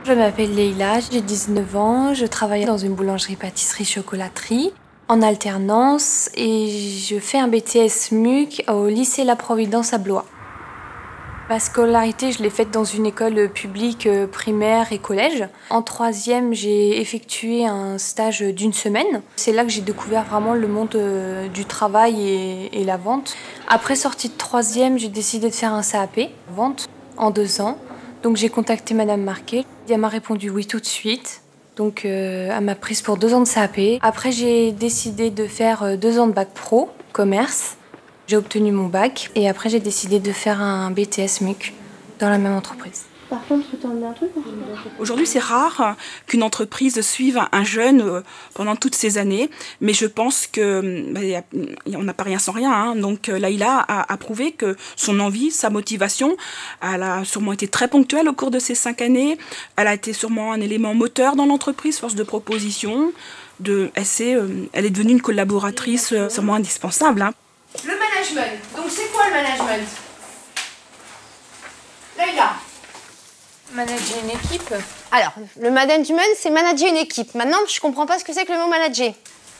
Je m'appelle Leïla, j'ai 19 ans, je travaille dans une boulangerie-pâtisserie-chocolaterie en alternance et je fais un BTS MUC au lycée La Providence à Blois. Ma scolarité, je l'ai faite dans une école publique primaire et collège. En troisième, j'ai effectué un stage d'une semaine. C'est là que j'ai découvert vraiment le monde du travail et la vente. Après sortie de troisième, j'ai décidé de faire un CAP, vente, en 2 ans. Donc j'ai contacté Madame Marquet. Elle m'a répondu oui tout de suite. Donc elle m'a prise pour 2 ans de CAP. Après, j'ai décidé de faire 2 ans de bac pro, commerce. J'ai obtenu mon bac et après j'ai décidé de faire un BTS MUC dans la même entreprise. Par contre, tu t'en dis un truc? Aujourd'hui, c'est rare qu'une entreprise suive un jeune pendant toutes ces années, mais je pense que on n'a pas rien sans rien. Hein. Donc Leïla a prouvé que son envie, sa motivation, elle a sûrement été très ponctuelle au cours de ces 5 années. Elle a été sûrement un élément moteur dans l'entreprise, force de proposition. Elle est devenue une collaboratrice sûrement indispensable. Hein. Le management. Donc c'est quoi le management? Leïla. Manager une équipe. Alors, le management, c'est manager une équipe. Maintenant, je comprends pas ce que c'est que le mot manager.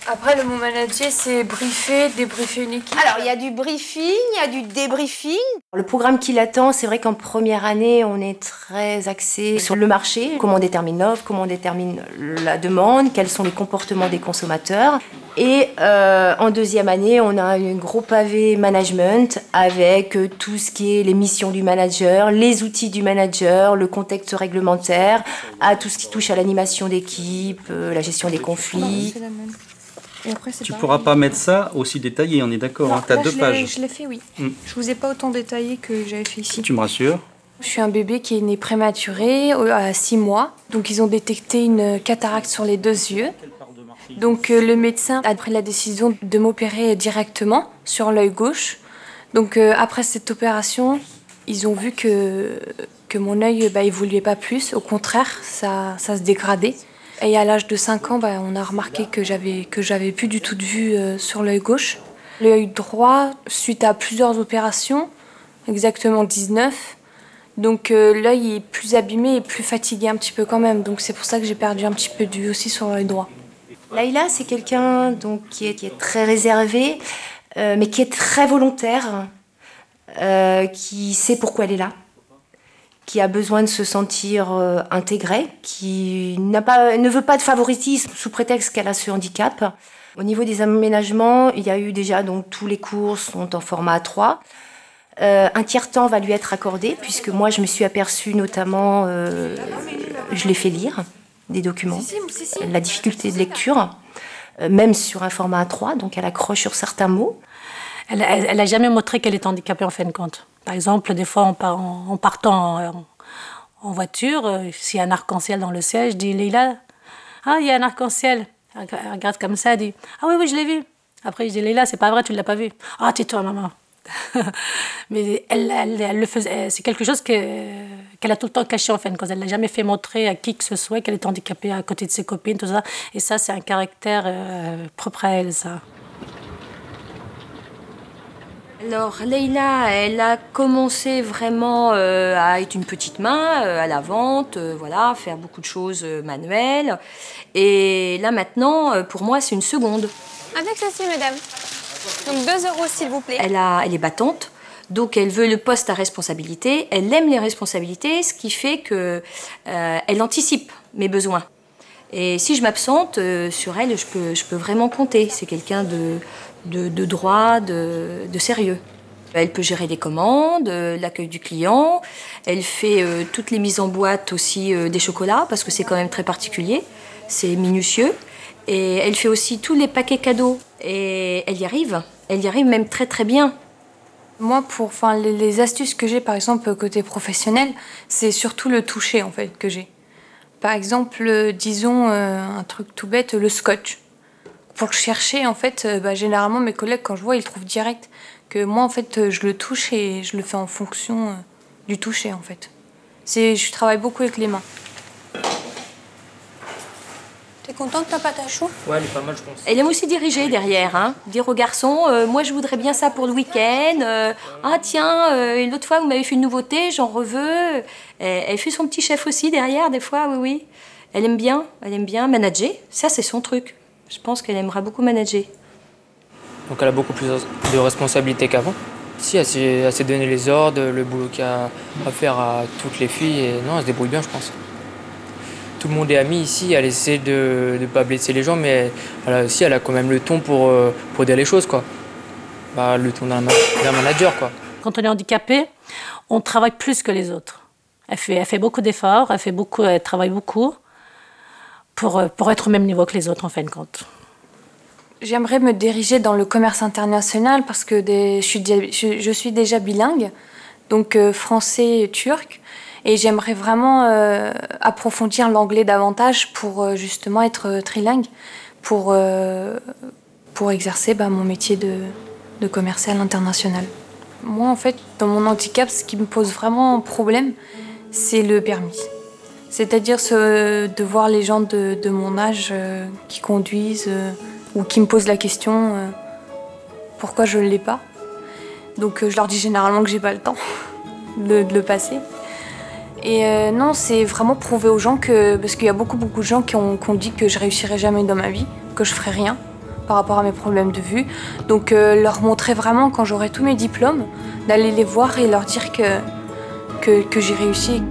Après, le mot manager, c'est briefer, débriefer une équipe. Alors, il y a du briefing, il y a du débriefing. Le programme qui l'attend, c'est vrai qu'en première année, on est très axé sur le marché. Comment on détermine l'offre, comment on détermine la demande, quels sont les comportements des consommateurs. Et en deuxième année, on a un gros pavé management avec tout ce qui est les missions du manager, les outils du manager, le contexte réglementaire, à tout ce qui touche à l'animation d'équipe, la gestion des conflits. Et après, tu ne pourras pas mettre ça aussi détaillé, on est d'accord, hein, tu as 2 pages. Je l'ai fait, oui. Je vous ai pas autant détaillé que j'avais fait ici. Tu me rassures. Je suis un bébé qui est né prématuré à 6 mois. Donc ils ont détecté une cataracte sur les 2 yeux. Donc le médecin a pris la décision de m'opérer directement sur l'œil gauche. Donc après cette opération, ils ont vu que mon œil évoluait pas plus. Au contraire, ça se dégradait. Et à l'âge de 5 ans, on a remarqué que j'avais plus du tout de vue sur l'œil gauche. L'œil droit, suite à plusieurs opérations, exactement 19, donc l'œil est plus abîmé et plus fatigué un petit peu quand même. Donc c'est pour ça que j'ai perdu un petit peu de vue aussi sur l'œil droit. Leïla, c'est quelqu'un qui est très réservé, mais qui est très volontaire, qui sait pourquoi elle est là, qui a besoin de se sentir intégrée, qui ne veut pas de favoritisme sous prétexte qu'elle a ce handicap. Au niveau des aménagements, il y a eu déjà, donc tous les cours sont en format A3. Un tiers-temps va lui être accordé, puisque moi je me suis aperçue notamment, je l'ai fait lire des documents, la difficulté de lecture, même sur un format A3, donc elle accroche sur certains mots. Elle n'a jamais montré qu'elle est handicapée en fin de compte. Par exemple, des fois, en partant en voiture, s'il y a un arc-en-ciel dans le ciel, je dis « Leïla, ah, il y a un arc-en-ciel ». Elle regarde comme ça, elle dit « Ah oui, je l'ai vu ». Après, je dis « Leïla, c'est pas vrai, tu ne l'as pas vu ». « Ah, tais-toi, maman ». Mais elle le faisait. C'est quelque chose qu'elle a tout le temps caché en fin de compte. Elle n'a jamais fait montrer à qui que ce soit qu'elle est handicapée à côté de ses copines, tout ça. Et ça, c'est un caractère propre à elle, ça. Alors, Leïla, elle a commencé vraiment à être une petite main, à la vente, voilà, faire beaucoup de choses manuelles. Et là, maintenant, pour moi, c'est une seconde. Avec ceci, madame. Donc 2 €, s'il vous plaît. Elle est battante, donc elle veut le poste à responsabilité. Elle aime les responsabilités, ce qui fait qu'elle anticipe mes besoins. Et si je m'absente, sur elle, je peux vraiment compter. C'est quelqu'un de droit, de sérieux. Elle peut gérer les commandes, l'accueil du client. Elle fait toutes les mises en boîte aussi des chocolats, parce que c'est quand même très particulier. C'est minutieux. Et elle fait aussi tous les paquets cadeaux. Et elle y arrive même très très bien. Moi, les astuces que j'ai, par exemple, côté professionnel, c'est surtout le toucher, en fait, que j'ai. Par exemple, disons, un truc tout bête, le scotch. Pour chercher, en fait, généralement, mes collègues, quand je vois, ils trouvent direct que moi, en fait, je le touche et je le fais en fonction du toucher, en fait. Je travaille beaucoup avec les mains. contente ta pâte à choux? Ouais, elle est pas mal, je pense. Elle aime aussi diriger derrière, hein. Dire aux garçons, moi je voudrais bien ça pour le week-end. Ah tiens, l'autre fois vous m'avez fait une nouveauté, j'en reveux. Elle fait son petit chef aussi derrière, des fois, oui, oui. Elle aime bien manager. Ça, c'est son truc. Je pense qu'elle aimera beaucoup manager. Donc elle a beaucoup plus de responsabilités qu'avant. Si, elle s'est donné les ordres, le boulot qu'il y a à faire à toutes les filles. Et non, elle se débrouille bien, je pense. Tout le monde est ami ici, elle essaie de ne pas blesser les gens, mais elle a quand même le ton pour dire les choses, quoi. Bah, le ton d'un manager, quoi. Quand on est handicapé, on travaille plus que les autres. Elle fait beaucoup d'efforts, elle travaille beaucoup pour être au même niveau que les autres, en fin de compte. J'aimerais me diriger dans le commerce international parce que je suis déjà bilingue, donc français et turc. Et j'aimerais vraiment approfondir l'anglais davantage pour justement être trilingue, pour exercer mon métier de commercial international. Moi, en fait, dans mon handicap, ce qui me pose vraiment problème, c'est le permis. C'est-à-dire de voir les gens de mon âge qui conduisent ou qui me posent la question pourquoi je ne l'ai pas. Donc je leur dis généralement que j'ai pas le temps de le passer. Et non, c'est vraiment prouver aux gens parce qu'il y a beaucoup de gens qui ont dit que je réussirais jamais dans ma vie, que je ferais rien par rapport à mes problèmes de vue. Donc leur montrer vraiment, quand j'aurai tous mes diplômes, d'aller les voir et leur dire que j'ai réussi.